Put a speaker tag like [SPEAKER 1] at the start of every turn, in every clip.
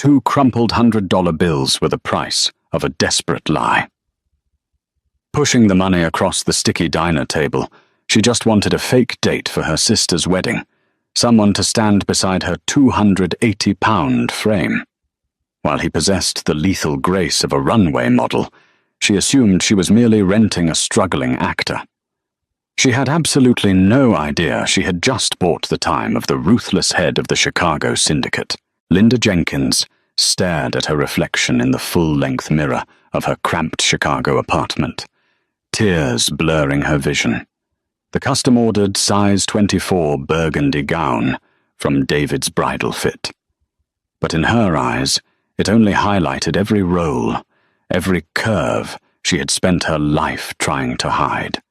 [SPEAKER 1] 2 crumpled $100 bills were the price of a desperate lie. Pushing the money across the sticky diner table, she just wanted a fake date for her sister's wedding, someone to stand beside her 280-pound frame. While he possessed the lethal grace of a runway model, she assumed she was merely renting a struggling actor. She had absolutely no idea she had just bought the time of the ruthless head of the Chicago syndicate. Linda Jenkins stared at her reflection in the full-length mirror of her cramped Chicago apartment, tears blurring her vision. The custom-ordered size 24 burgundy gown from David's bridal fit. But in her eyes, it only highlighted every roll, every curve she had spent her life trying to hide.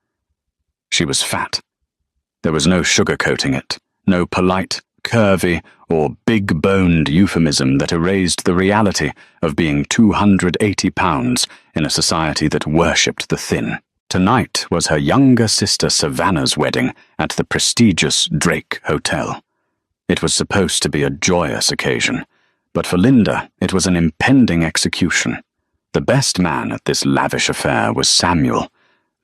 [SPEAKER 1] She was fat. There was no sugarcoating it, no polite, curvy, or big-boned euphemism that erased the reality of being 280 pounds in a society that worshipped the thin. Tonight was her younger sister Savannah's wedding at the prestigious Drake Hotel. It was supposed to be a joyous occasion, but for Linda it was an impending execution. The best man at this lavish affair was Samuel,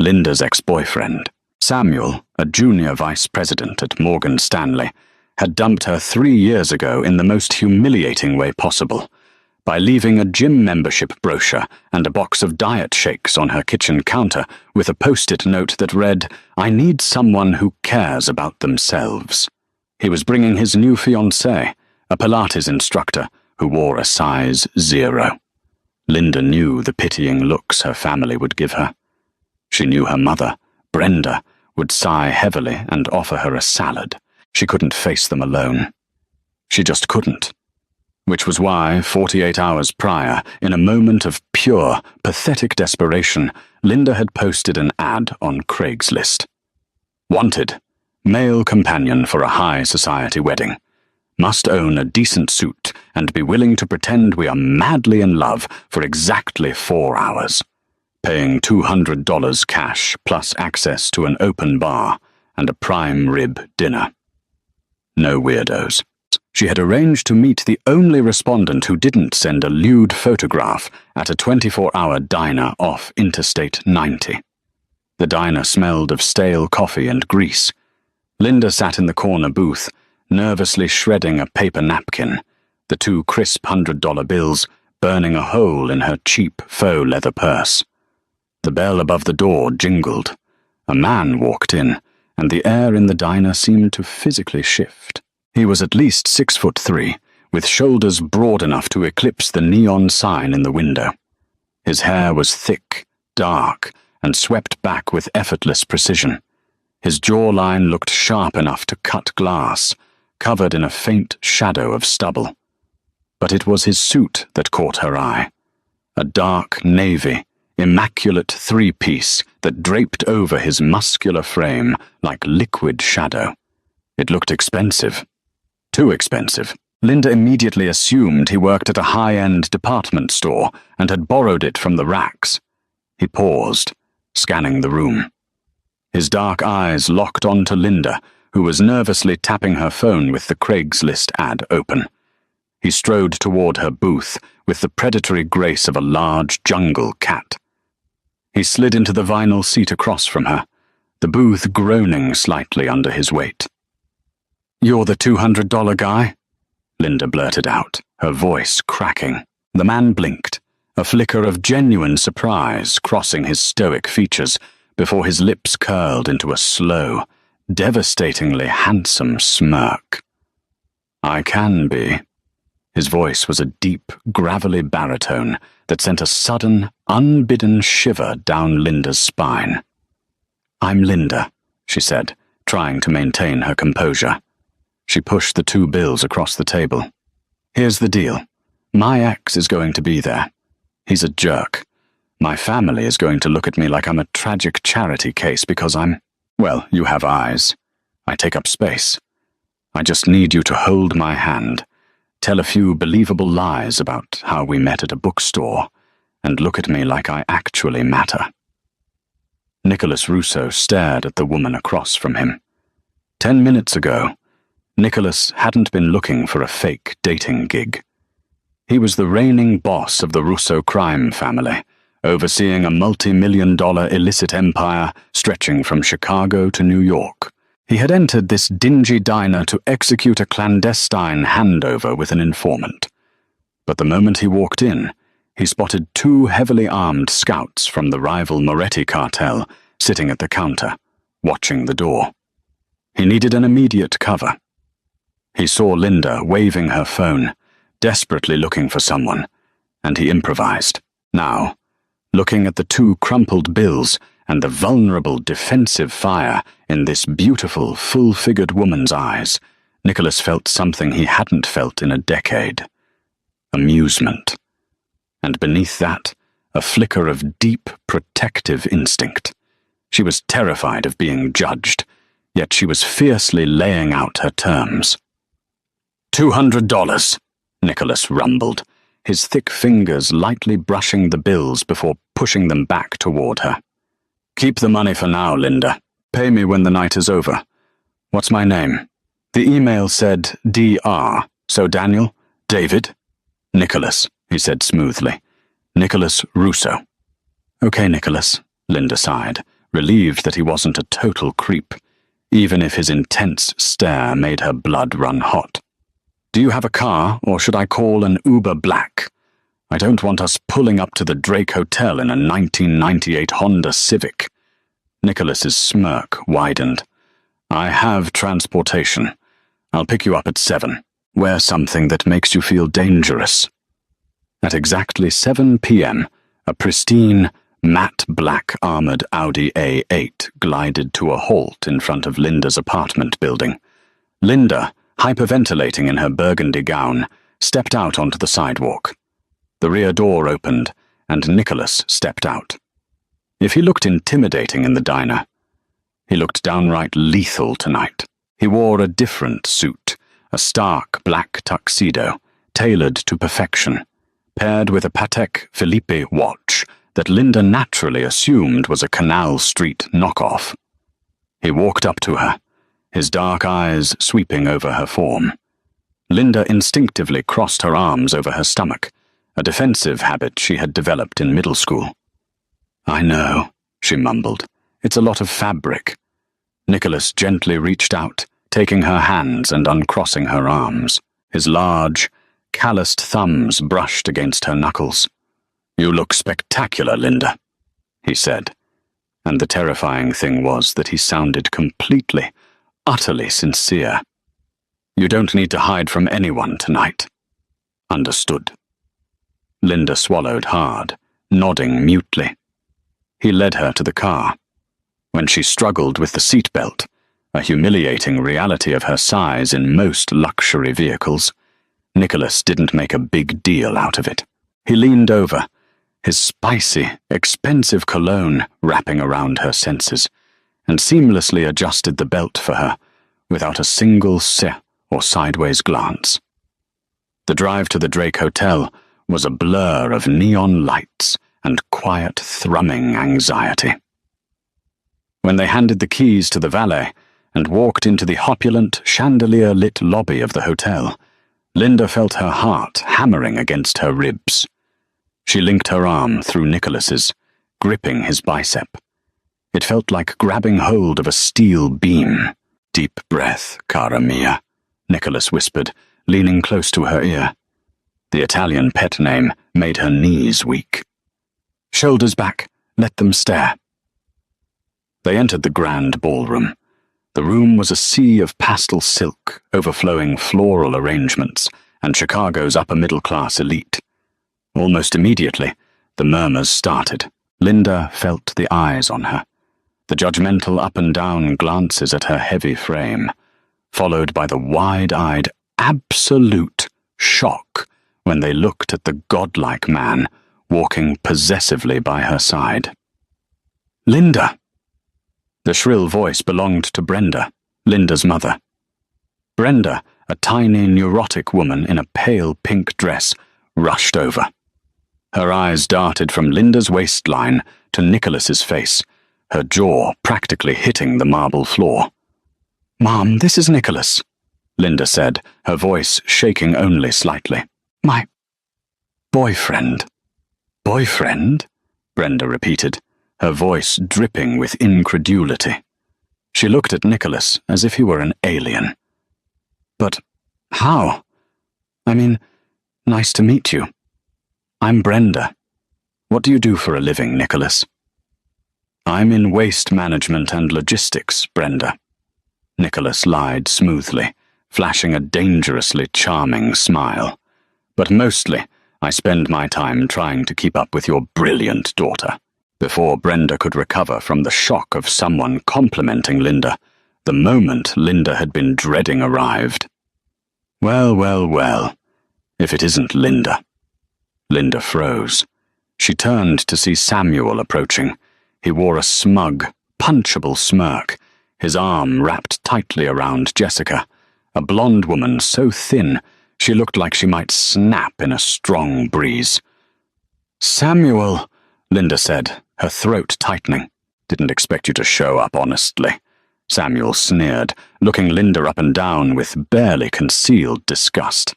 [SPEAKER 1] Linda's ex-boyfriend. Samuel, a junior vice president at Morgan Stanley, had dumped her 3 years ago in the most humiliating way possible, by leaving a gym membership brochure and a box of diet shakes on her kitchen counter with a post-it note that read, "I need someone who cares about themselves." He was bringing his new fiancée, a Pilates instructor who wore a size 0. Linda knew the pitying looks her family would give her. She knew her mother, Brenda, would sigh heavily and offer her a salad. She couldn't face them alone. She just couldn't. Which was why, 48 hours prior, in a moment of pure, pathetic desperation, Linda had posted an ad on Craigslist. Wanted, male companion for a high society wedding. Must own a decent suit and be willing to pretend we are madly in love for exactly 4 hours. Paying $200 cash plus access to an open bar and a prime rib dinner. No weirdos. She had arranged to meet the only respondent who didn't send a lewd photograph at a 24-hour diner off Interstate 90. The diner smelled of stale coffee and grease. Linda sat in the corner booth, nervously shredding a paper napkin, the 2 crisp $100 bills burning a hole in her cheap faux leather purse. The bell above the door jingled. A man walked in, and the air in the diner seemed to physically shift. He was at least 6'3", with shoulders broad enough to eclipse the neon sign in the window. His hair was thick, dark, and swept back with effortless precision. His jawline looked sharp enough to cut glass, covered in a faint shadow of stubble. But it was his suit that caught her eye. A dark navy, immaculate 3-piece that draped over his muscular frame like liquid shadow. It looked expensive. Too expensive. Linda immediately assumed he worked at a high-end department store and had borrowed it from the racks. He paused, scanning the room. His dark eyes locked onto Linda, who was nervously tapping her phone with the Craigslist ad open. He strode toward her booth with the predatory grace of a large jungle cat. He slid into the vinyl seat across from her, the booth groaning slightly under his weight. "You're the $200 guy?" Linda blurted out, her voice cracking. The man blinked, a flicker of genuine surprise crossing his stoic features before his lips curled into a slow, devastatingly handsome smirk. "I can be." His voice was a deep, gravelly baritone that sent a sudden, unbidden shiver down Linda's spine. "I'm Linda," she said, trying to maintain her composure. She pushed the 2 bills across the table. "Here's the deal. My ex is going to be there. He's a jerk. My family is going to look at me like I'm a tragic charity case because I'm... Well, you have eyes. I take up space. I just need you to hold my hand, tell a few believable lies about how we met at a bookstore, and look at me like I actually matter." Nicholas Russo stared at the woman across from him. 10 minutes ago, Nicholas hadn't been looking for a fake dating gig. He was the reigning boss of the Russo crime family, overseeing a multi-million-dollar illicit empire stretching from Chicago to New York. He had entered this dingy diner to execute a clandestine handover with an informant. But the moment he walked in, he spotted two heavily armed scouts from the rival Moretti cartel sitting at the counter, watching the door. He needed an immediate cover. He saw Linda waving her phone, desperately looking for someone, and he improvised. Now, looking at the two crumpled bills and the vulnerable defensive fire in this beautiful, full-figured woman's eyes, Nicholas felt something he hadn't felt in a decade. Amusement. And beneath that, a flicker of deep, protective instinct. She was terrified of being judged, yet she was fiercely laying out her terms. $200, Nicholas rumbled, his thick fingers lightly brushing the bills before pushing them back toward her. Keep the money for now, Linda. Pay me when the night is over. What's my name? The email said D.R., so Daniel? David? Nicholas, he said smoothly. Nicholas Russo. Okay, Nicholas, Linda sighed, relieved that he wasn't a total creep, even if his intense stare made her blood run hot. Do you have a car, or should I call an Uber Black? I don't want us pulling up to the Drake Hotel in a 1998 Honda Civic. Nicholas's smirk widened. I have transportation. I'll pick you up at 7. Wear something that makes you feel dangerous. At exactly 7 p.m., a pristine, matte black armored Audi A8 glided to a halt in front of Linda's apartment building. Linda, hyperventilating in her burgundy gown, stepped out onto the sidewalk. The rear door opened, and Nicholas stepped out. If he looked intimidating in the diner, he looked downright lethal tonight. He wore a different suit, a stark black tuxedo, tailored to perfection, paired with a Patek Philippe watch that Linda naturally assumed was a Canal Street knockoff. He walked up to her, his dark eyes sweeping over her form. Linda instinctively crossed her arms over her stomach, a defensive habit she had developed in middle school. I know, she mumbled. It's a lot of fabric. Nicholas gently reached out, taking her hands and uncrossing her arms. His large, calloused thumbs brushed against her knuckles. You look spectacular, Linda, he said. And the terrifying thing was that he sounded completely, utterly sincere. You don't need to hide from anyone tonight. Understood. Linda swallowed hard, nodding mutely. He led her to the car. When she struggled with the seatbelt, a humiliating reality of her size in most luxury vehicles, Nicholas didn't make a big deal out of it. He leaned over, his spicy, expensive cologne wrapping around her senses, and seamlessly adjusted the belt for her, without a single or sideways glance. The drive to the Drake Hotel was a blur of neon lights and quiet, thrumming anxiety. When they handed the keys to the valet and walked into the opulent, chandelier-lit lobby of the hotel, Linda felt her heart hammering against her ribs. She linked her arm through Nicholas's, gripping his bicep. It felt like grabbing hold of a steel beam. Deep breath, cara mia, Nicholas whispered, leaning close to her ear. The Italian pet name made her knees weak. Shoulders back, let them stare. They entered the grand ballroom. The room was a sea of pastel silk, overflowing floral arrangements, and Chicago's upper-middle-class elite. Almost immediately, the murmurs started. Linda felt the eyes on her, the judgmental up-and-down glances at her heavy frame, followed by the wide-eyed, absolute shock when they looked at the godlike man walking possessively by her side. Linda! The shrill voice belonged to Brenda, Linda's mother. Brenda, a tiny, neurotic woman in a pale pink dress, rushed over. Her eyes darted from Linda's waistline to Nicholas's face, her jaw practically hitting the marble floor. "Mom, this is Nicholas," Linda said, her voice shaking only slightly. Boyfriend. Boyfriend? Brenda repeated, her voice dripping with incredulity. She looked at Nicholas as if he were an alien. But how? I mean, nice to meet you. I'm Brenda. What do you do for a living, Nicholas? I'm in waste management and logistics, Brenda. Nicholas lied smoothly, flashing a dangerously charming smile. But mostly, I spend my time trying to keep up with your brilliant daughter. Before Brenda could recover from the shock of someone complimenting Linda, the moment Linda had been dreading arrived. Well, well, well, if it isn't Linda. Linda froze. She turned to see Samuel approaching. He wore a smug, punchable smirk, his arm wrapped tightly around Jessica, a blonde woman so thin she looked like she might snap in a strong breeze. Samuel, Linda said, her throat tightening. Didn't expect you to show up, honestly. Samuel sneered, looking Linda up and down with barely concealed disgust.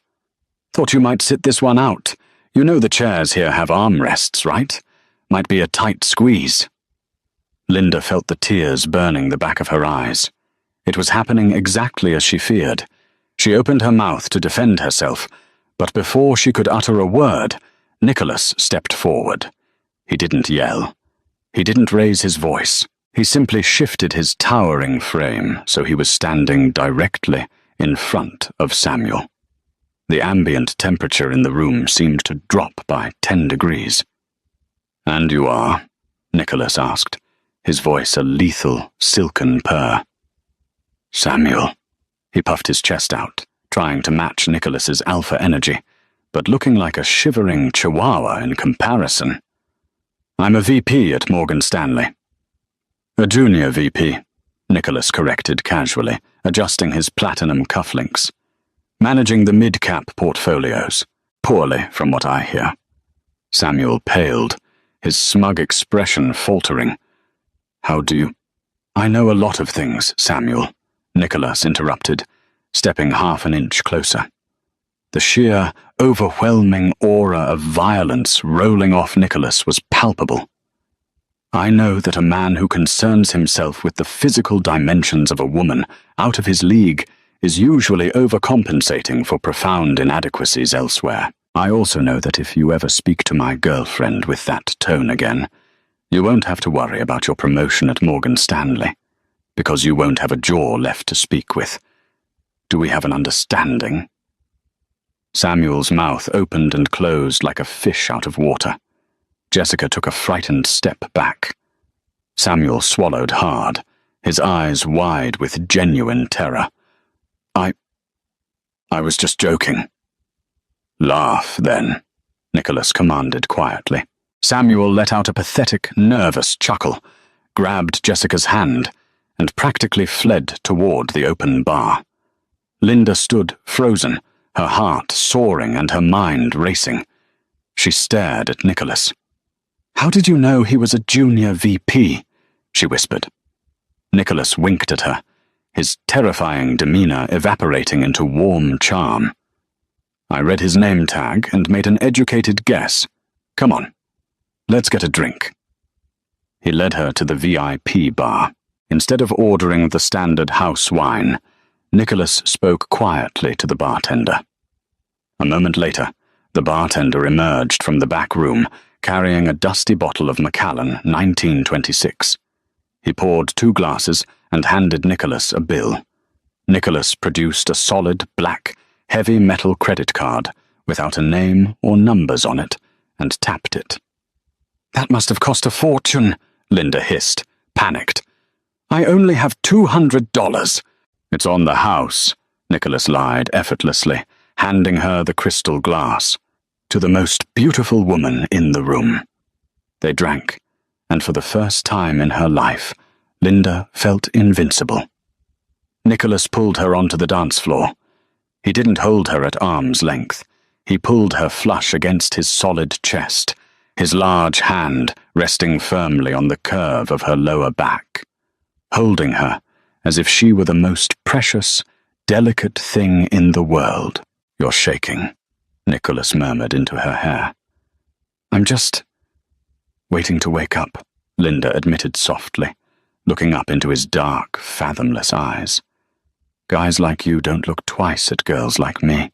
[SPEAKER 1] Thought you might sit this one out. You know the chairs here have armrests, right? Might be a tight squeeze. Linda felt the tears burning the back of her eyes. It was happening exactly as she feared. She opened her mouth to defend herself, but before she could utter a word, Nicholas stepped forward. He didn't yell. He didn't raise his voice. He simply shifted his towering frame so he was standing directly in front of Samuel. The ambient temperature in the room seemed to drop by 10 degrees. And you are? Nicholas asked, his voice a lethal, silken purr. Samuel. He puffed his chest out, trying to match Nicholas's alpha energy, but looking like a shivering chihuahua in comparison. I'm a VP at Morgan Stanley. A junior VP, Nicholas corrected casually, adjusting his platinum cufflinks. Managing the mid-cap portfolios. Poorly, from what I hear. Samuel paled, his smug expression faltering. How do you... I know a lot of things, Samuel, Nicholas interrupted, stepping half an inch closer. The sheer, overwhelming aura of violence rolling off Nicholas was palpable. I know that a man who concerns himself with the physical dimensions of a woman out of his league is usually overcompensating for profound inadequacies elsewhere. I also know that if you ever speak to my girlfriend with that tone again, you won't have to worry about your promotion at Morgan Stanley, because you won't have a jaw left to speak with. Do we have an understanding? Samuel's mouth opened and closed like a fish out of water. Jessica took a frightened step back. Samuel swallowed hard, his eyes wide with genuine terror. I was just joking. Laugh, then, Nicholas commanded quietly. Samuel let out a pathetic, nervous chuckle, grabbed Jessica's hand, and practically fled toward the open bar. Linda stood frozen, her heart soaring and her mind racing. She stared at Nicholas. How did you know he was a junior VP? She whispered. Nicholas winked at her, his terrifying demeanor evaporating into warm charm. I read his name tag and made an educated guess. Come on, let's get a drink. He led her to the VIP bar. Instead of ordering the standard house wine, Nicholas spoke quietly to the bartender. A moment later, the bartender emerged from the back room, carrying a dusty bottle of Macallan 1926. He poured 2 glasses and handed Nicholas a bill. Nicholas produced a solid, black, heavy metal credit card without a name or numbers on it and tapped it. That must have cost a fortune, Linda hissed, panicked. I only have $200. It's on the house, Nicholas lied effortlessly, handing her the crystal glass. To the most beautiful woman in the room. They drank, and for the first time in her life, Linda felt invincible. Nicholas pulled her onto the dance floor. He didn't hold her at arm's length. He pulled her flush against his solid chest, his large hand resting firmly on the curve of her lower back, holding her as if she were the most precious, delicate thing in the world. You're shaking, Nicholas murmured into her hair. I'm just waiting to wake up, Linda admitted softly, looking up into his dark, fathomless eyes. Guys like you don't look twice at girls like me.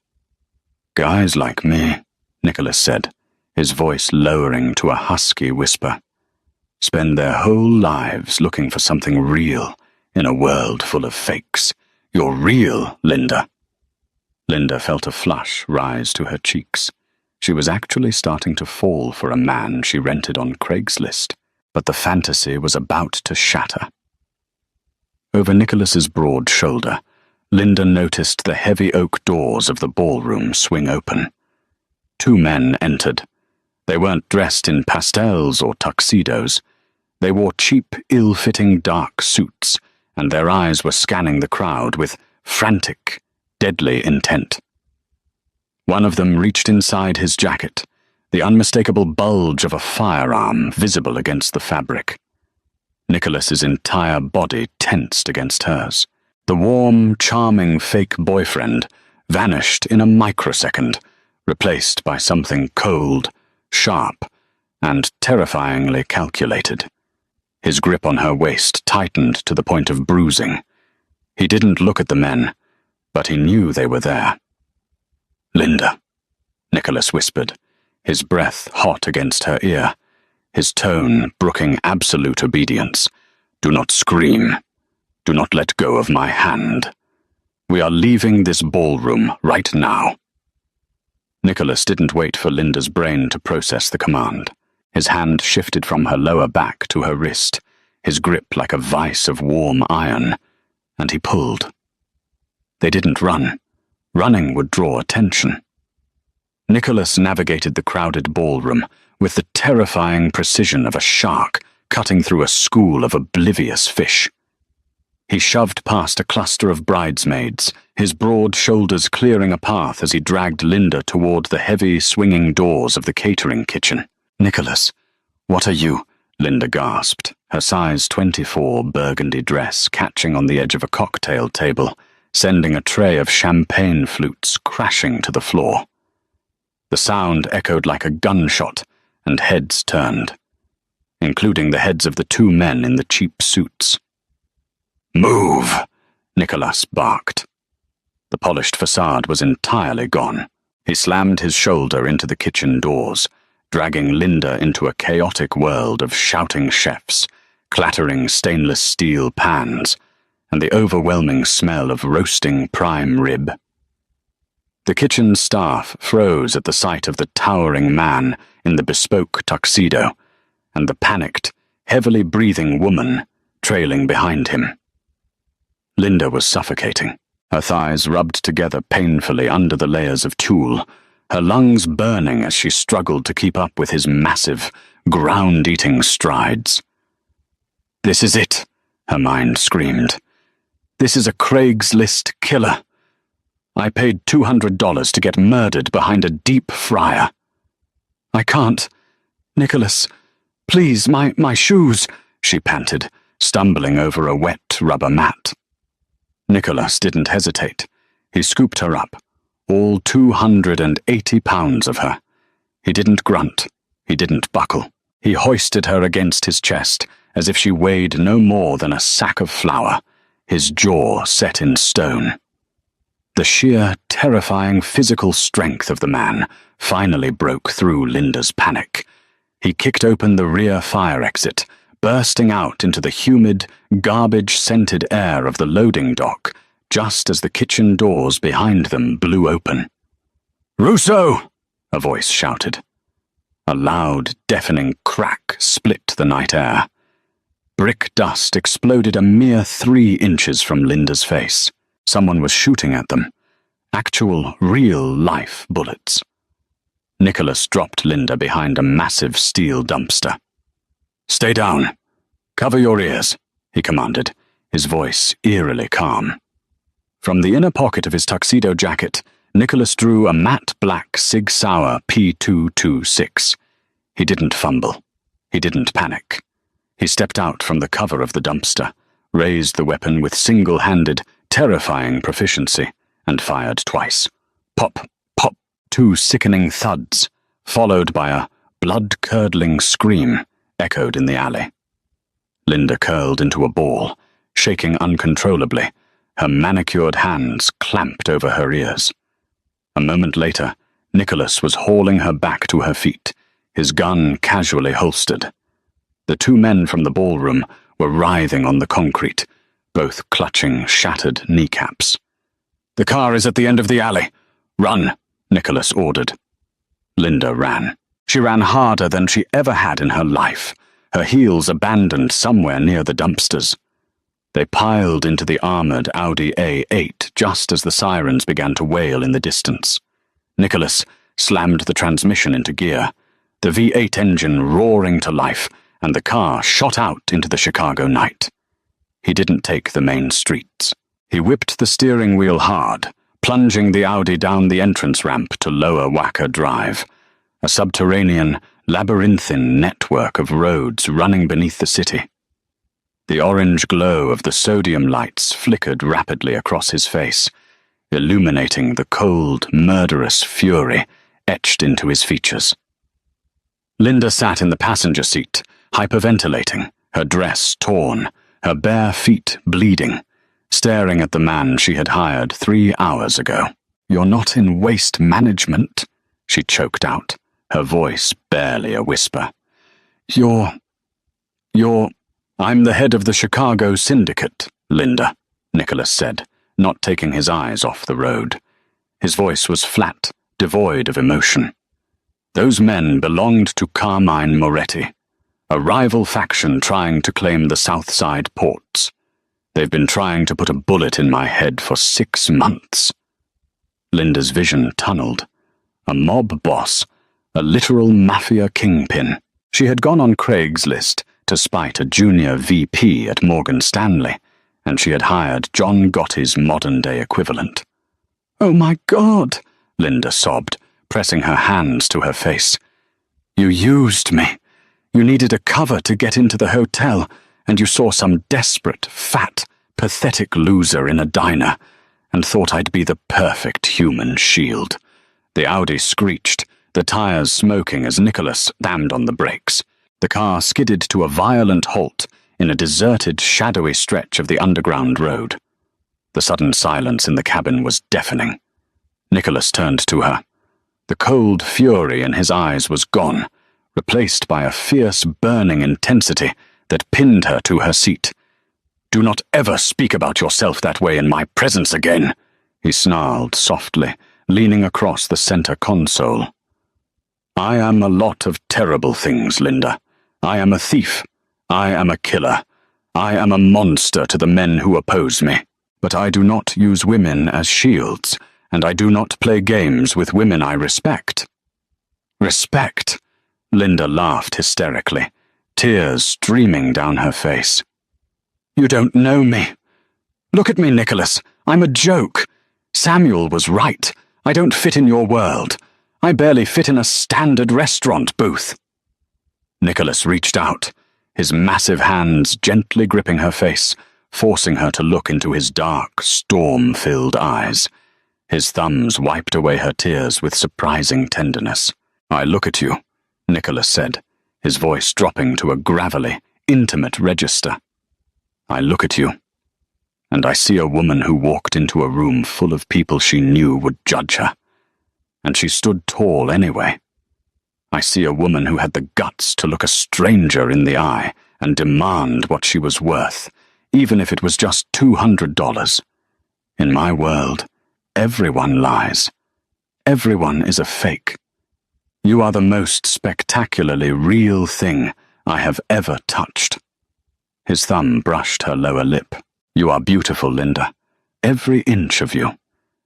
[SPEAKER 1] Guys like me, Nicholas said, his voice lowering to a husky whisper, spend their whole lives looking for something real in a world full of fakes. You're real, Linda. Linda felt a flush rise to her cheeks. She was actually starting to fall for a man she rented on Craigslist, but the fantasy was about to shatter. Over Nicholas's broad shoulder, Linda noticed the heavy oak doors of the ballroom swing open. Two men entered. They weren't dressed in pastels or tuxedos. They wore cheap, ill-fitting dark suits, and their eyes were scanning the crowd with frantic, deadly intent. One of them reached inside his jacket, the unmistakable bulge of a firearm visible against the fabric. Nicholas's entire body tensed against hers. The warm, charming fake boyfriend vanished in a microsecond, replaced by something cold, sharp, and terrifyingly calculated. His grip on her waist tightened to the point of bruising. He didn't look at the men, but he knew they were there. Linda, Nicholas whispered, his breath hot against her ear, his tone brooking absolute obedience. Do not scream. Do not let go of my hand. We are leaving this ballroom right now. Nicholas didn't wait for Linda's brain to process the command. His hand shifted from her lower back to her wrist, his grip like a vice of warm iron, and he pulled. They didn't run. Running would draw attention. Nicholas navigated the crowded ballroom with the terrifying precision of a shark cutting through a school of oblivious fish. He shoved past a cluster of bridesmaids, his broad shoulders clearing a path as he dragged Linda toward the heavy, swinging doors of the catering kitchen. Nicholas, what are you? Linda gasped, her size 24 burgundy dress catching on the edge of a cocktail table, sending a tray of champagne flutes crashing to the floor. The sound echoed like a gunshot, and heads turned, including the heads of the two men in the cheap suits. Move, Nicholas barked. The polished facade was entirely gone. He slammed his shoulder into the kitchen doors, dragging Linda into a chaotic world of shouting chefs, clattering stainless steel pans, and the overwhelming smell of roasting prime rib. The kitchen staff froze at the sight of the towering man in the bespoke tuxedo, and the panicked, heavily breathing woman trailing behind him. Linda was suffocating, her thighs rubbed together painfully under the layers of tulle, her lungs burning as she struggled to keep up with his massive, ground-eating strides. This is it, her mind screamed. This is a Craigslist killer. I paid $200 to get murdered behind a deep fryer. I can't. Nicholas, please, my shoes, she panted, stumbling over a wet rubber mat. Nicholas didn't hesitate. He scooped her up, all 280 pounds of her. He didn't grunt. He didn't buckle. He hoisted her against his chest as if she weighed no more than a sack of flour, his jaw set in stone. The sheer, terrifying physical strength of the man finally broke through Linda's panic. He kicked open the rear fire exit, bursting out into the humid, garbage-scented air of the loading dock, just as the kitchen doors behind them blew open. "Russo!" a voice shouted. A loud, deafening crack split the night air. Brick dust exploded a mere 3 inches from Linda's face. Someone was shooting at them. Actual, real-life bullets. Nicholas dropped Linda behind a massive steel dumpster. "Stay down. Cover your ears," he commanded, his voice eerily calm. From the inner pocket of his tuxedo jacket, Nicholas drew a matte black Sig Sauer P226. He didn't fumble. He didn't panic. He stepped out from the cover of the dumpster, raised the weapon with single-handed, terrifying proficiency, and fired twice. Pop, pop, 2 sickening thuds, followed by a blood-curdling scream echoed in the alley. Linda curled into a ball, shaking uncontrollably, her manicured hands clamped over her ears. A moment later, Nicholas was hauling her back to her feet, his gun casually holstered. The two men from the ballroom were writhing on the concrete, both clutching shattered kneecaps. "The car is at the end of the alley. Run," Nicholas ordered. Linda ran. She ran harder than she ever had in her life, her heels abandoned somewhere near the dumpsters. They piled into the armored Audi A8 just as the sirens began to wail in the distance. Nicholas slammed the transmission into gear, the V8 engine roaring to life, and the car shot out into the Chicago night. He didn't take the main streets. He whipped the steering wheel hard, plunging the Audi down the entrance ramp to Lower Wacker Drive, a subterranean, labyrinthine network of roads running beneath the city. The orange glow of the sodium lights flickered rapidly across his face, illuminating the cold, murderous fury etched into his features. Linda sat in the passenger seat, hyperventilating, her dress torn, her bare feet bleeding, staring at the man she had hired 3 hours ago. "You're not in waste management," she choked out, her voice barely a whisper. You're... "I'm the head of the Chicago Syndicate, Linda," Nicholas said, not taking his eyes off the road. His voice was flat, devoid of emotion. "Those men belonged to Carmine Moretti, a rival faction trying to claim the South Side ports. They've been trying to put a bullet in my head for 6 months." Linda's vision tunneled. A mob boss, a literal mafia kingpin. She had gone on Craigslist to spite a junior VP at Morgan Stanley, and she had hired John Gotti's modern-day equivalent. "Oh my God," Linda sobbed, pressing her hands to her face. "You used me. You needed a cover to get into the hotel, and you saw some desperate, fat, pathetic loser in a diner, and thought I'd be the perfect human shield." The Audi screeched, the tires smoking as Nicholas slammed on the brakes. The car skidded to a violent halt in a deserted, shadowy stretch of the underground road. The sudden silence in the cabin was deafening. Nicholas turned to her. The cold fury in his eyes was gone, replaced by a fierce, burning intensity that pinned her to her seat. "Do not ever speak about yourself that way in my presence again," he snarled softly, leaning across the center console. "I am a lot of terrible things, Linda. I am a thief. I am a killer. I am a monster to the men who oppose me. But I do not use women as shields, and I do not play games with women I respect." "Respect?" Linda laughed hysterically, tears streaming down her face. "You don't know me. Look at me, Nicholas. I'm a joke. Samuel was right. I don't fit in your world. I barely fit in a standard restaurant booth." Nicholas reached out, his massive hands gently gripping her face, forcing her to look into his dark, storm-filled eyes. His thumbs wiped away her tears with surprising tenderness. "I look at you," Nicholas said, his voice dropping to a gravelly, intimate register. "I look at you, and I see a woman who walked into a room full of people she knew would judge her. And she stood tall anyway. I see a woman who had the guts to look a stranger in the eye and demand what she was worth, even if it was just $200. In my world, everyone lies. Everyone is a fake. You are the most spectacularly real thing I have ever touched." His thumb brushed her lower lip. "You are beautiful, Linda. Every inch of you.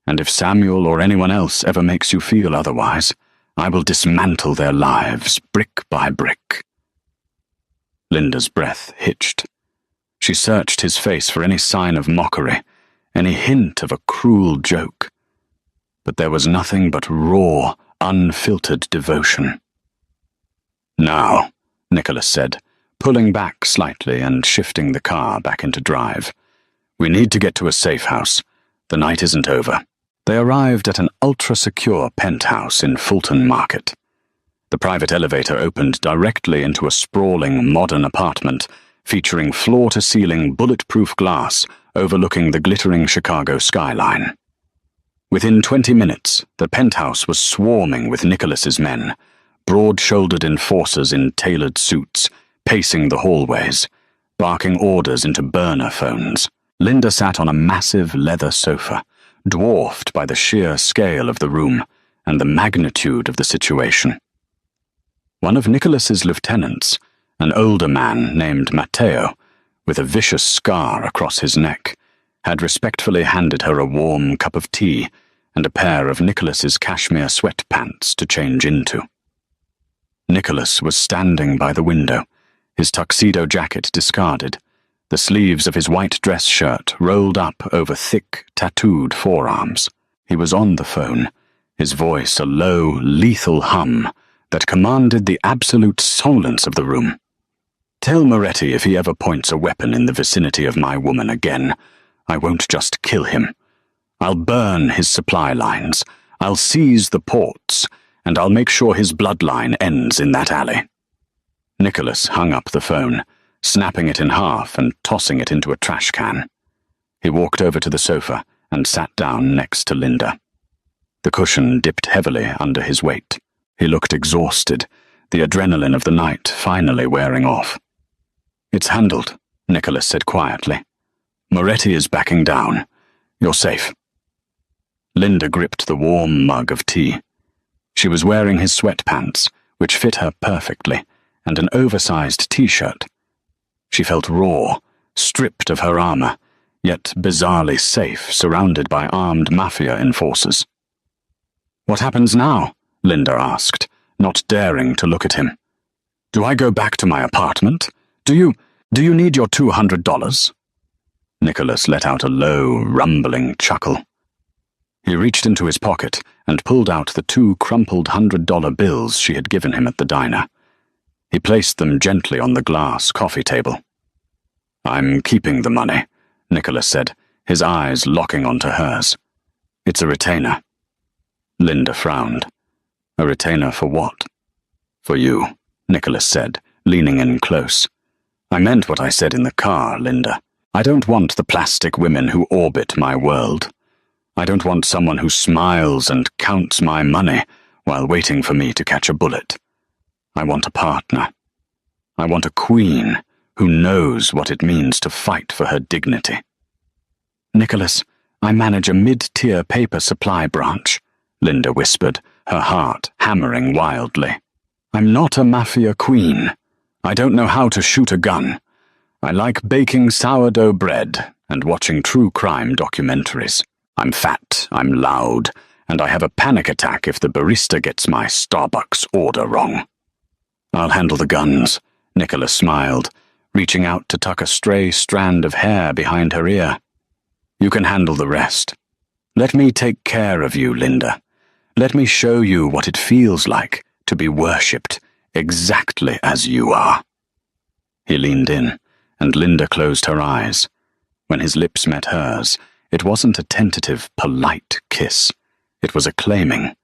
[SPEAKER 1] And if Samuel or anyone else ever makes you feel otherwise, I will dismantle their lives brick by brick." Linda's breath hitched. She searched his face for any sign of mockery, any hint of a cruel joke. But there was nothing but raw, unfiltered devotion. "Now," Nicholas said, pulling back slightly and shifting the car back into drive. "We need to get to a safe house. The night isn't over." They arrived at an ultra-secure penthouse in Fulton Market. The private elevator opened directly into a sprawling modern apartment featuring floor-to-ceiling bulletproof glass overlooking the glittering Chicago skyline. Within 20 minutes, the penthouse was swarming with Nicholas's men, broad-shouldered enforcers in tailored suits, pacing the hallways, barking orders into burner phones. Linda sat on a massive leather sofa, dwarfed by the sheer scale of the room and the magnitude of the situation. One of Nicholas's lieutenants, an older man named Matteo, with a vicious scar across his neck, had respectfully handed her a warm cup of tea and a pair of Nicholas's cashmere sweatpants to change into. Nicholas was standing by the window, his tuxedo jacket discarded, the sleeves of his white dress shirt rolled up over thick, tattooed forearms. He was on the phone, his voice a low, lethal hum that commanded the absolute silence of the room. "Tell Moretti if he ever points a weapon in the vicinity of my woman again, I won't just kill him. I'll burn his supply lines, I'll seize the ports, and I'll make sure his bloodline ends in that alley." Nicholas hung up the phone, snapping it in half and tossing it into a trash can. He walked over to the sofa and sat down next to Linda. The cushion dipped heavily under his weight. He looked exhausted, the adrenaline of the night finally wearing off. "It's handled," Nicholas said quietly. "Moretti is backing down. You're safe." Linda gripped the warm mug of tea. She was wearing his sweatpants, which fit her perfectly, and an oversized t-shirt. She felt raw, stripped of her armor, yet bizarrely safe, surrounded by armed mafia enforcers. "What happens now?" Linda asked, not daring to look at him. "Do I go back to my apartment? Do you need your $200? Nicholas let out a low, rumbling chuckle. He reached into his pocket and pulled out the 2 crumpled $100 bills she had given him at the diner. He placed them gently on the glass coffee table. "I'm keeping the money," Nicholas said, his eyes locking onto hers. "It's a retainer." Linda frowned. "A retainer for what?" "For you," Nicholas said, leaning in close. "I meant what I said in the car, Linda. I don't want the plastic women who orbit my world. I don't want someone who smiles and counts my money while waiting for me to catch a bullet. I want a partner. I want a queen who knows what it means to fight for her dignity." "Nicholas, I manage a mid-tier paper supply branch," Linda whispered, her heart hammering wildly. "I'm not a mafia queen. I don't know how to shoot a gun. I like baking sourdough bread and watching true crime documentaries. I'm fat, I'm loud, and I have a panic attack if the barista gets my Starbucks order wrong." "I'll handle the guns," Nicholas smiled, reaching out to tuck a stray strand of hair behind her ear. "You can handle the rest. Let me take care of you, Linda. Let me show you what it feels like to be worshipped exactly as you are." He leaned in, and Linda closed her eyes. When his lips met hers, it wasn't a tentative, polite kiss. It was a claiming.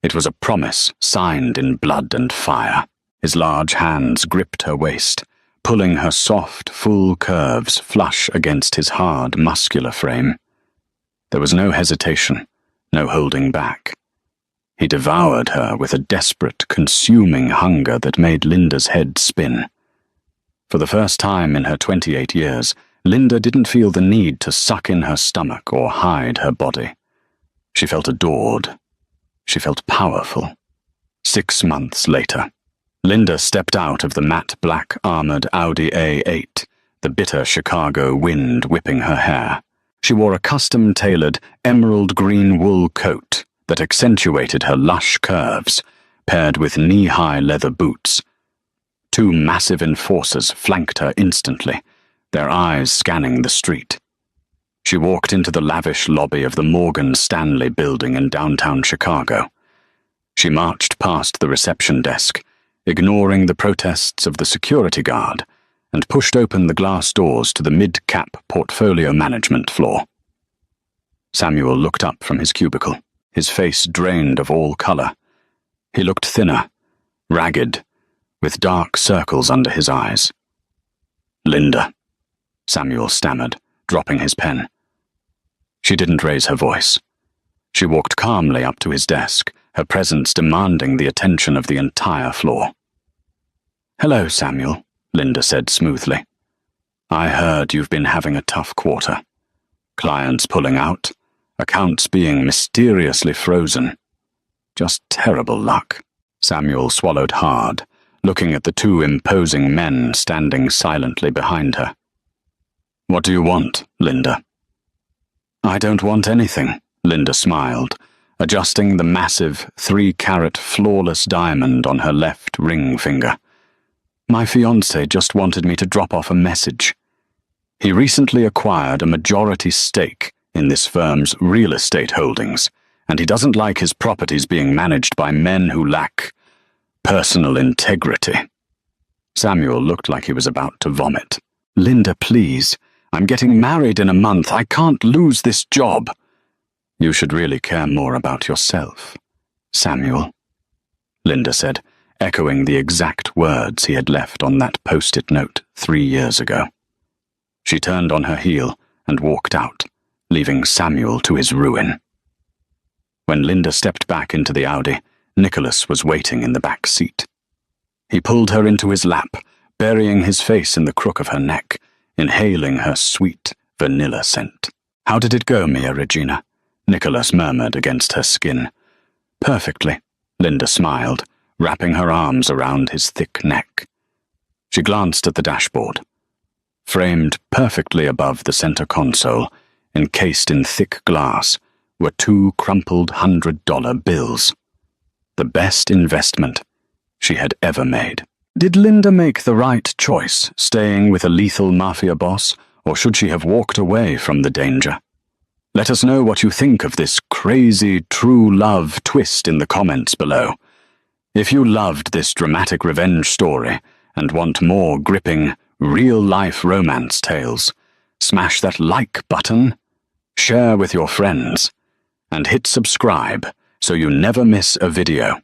[SPEAKER 1] It was a promise signed in blood and fire. His large hands gripped her waist, pulling her soft, full curves flush against his hard, muscular frame. There was no hesitation, no holding back. He devoured her with a desperate, consuming hunger that made Linda's head spin. For the first time in her 28 years, Linda didn't feel the need to suck in her stomach or hide her body. She felt adored. She felt powerful. 6 months later, Linda stepped out of the matte black armored Audi A8, the bitter Chicago wind whipping her hair. She wore a custom-tailored emerald green wool coat that accentuated her lush curves, paired with knee-high leather boots. 2 massive enforcers flanked her instantly, their eyes scanning the street. She walked into the lavish lobby of the Morgan Stanley building in downtown Chicago. She marched past the reception desk, ignoring the protests of the security guard, and pushed open the glass doors to the mid-cap portfolio management floor. Samuel looked up from his cubicle, his face drained of all color. He looked thinner, ragged, with dark circles under his eyes. "Linda," Samuel stammered, dropping his pen. She didn't raise her voice. She walked calmly up to his desk, her presence demanding the attention of the entire floor. "Hello, Samuel," Linda said smoothly. "I heard you've been having a tough quarter. Clients pulling out, accounts being mysteriously frozen. Just terrible luck." Samuel swallowed hard, looking at the two imposing men standing silently behind her. "What do you want, Linda?" "I don't want anything," Linda smiled, adjusting the massive 3-carat flawless diamond on her left ring finger. "My fiancé just wanted me to drop off a message. He recently acquired a majority stake in this firm's real estate holdings, and he doesn't like his properties being managed by men who lack personal integrity." Samuel looked like he was about to vomit. "Linda, please. I'm getting married in a month. I can't lose this job." "You should really care more about yourself, Samuel," Linda said, echoing the exact words he had left on that post-it note 3 years ago. She turned on her heel and walked out, leaving Samuel to his ruin. When Linda stepped back into the Audi, Nicholas was waiting in the back seat. He pulled her into his lap, burying his face in the crook of her neck, inhaling her sweet vanilla scent. "How did it go, Mia Regina?" Nicholas murmured against her skin. "Perfectly," Linda smiled, wrapping her arms around his thick neck. She glanced at the dashboard. Framed perfectly above the center console, encased in thick glass, were 2 crumpled $100 bills. The best investment she had ever made. Did Linda make the right choice, staying with a lethal mafia boss, or should she have walked away from the danger? Let us know what you think of this crazy true love twist in the comments below. If you loved this dramatic revenge story and want more gripping, real-life romance tales, smash that like button, share with your friends, and hit subscribe so you never miss a video.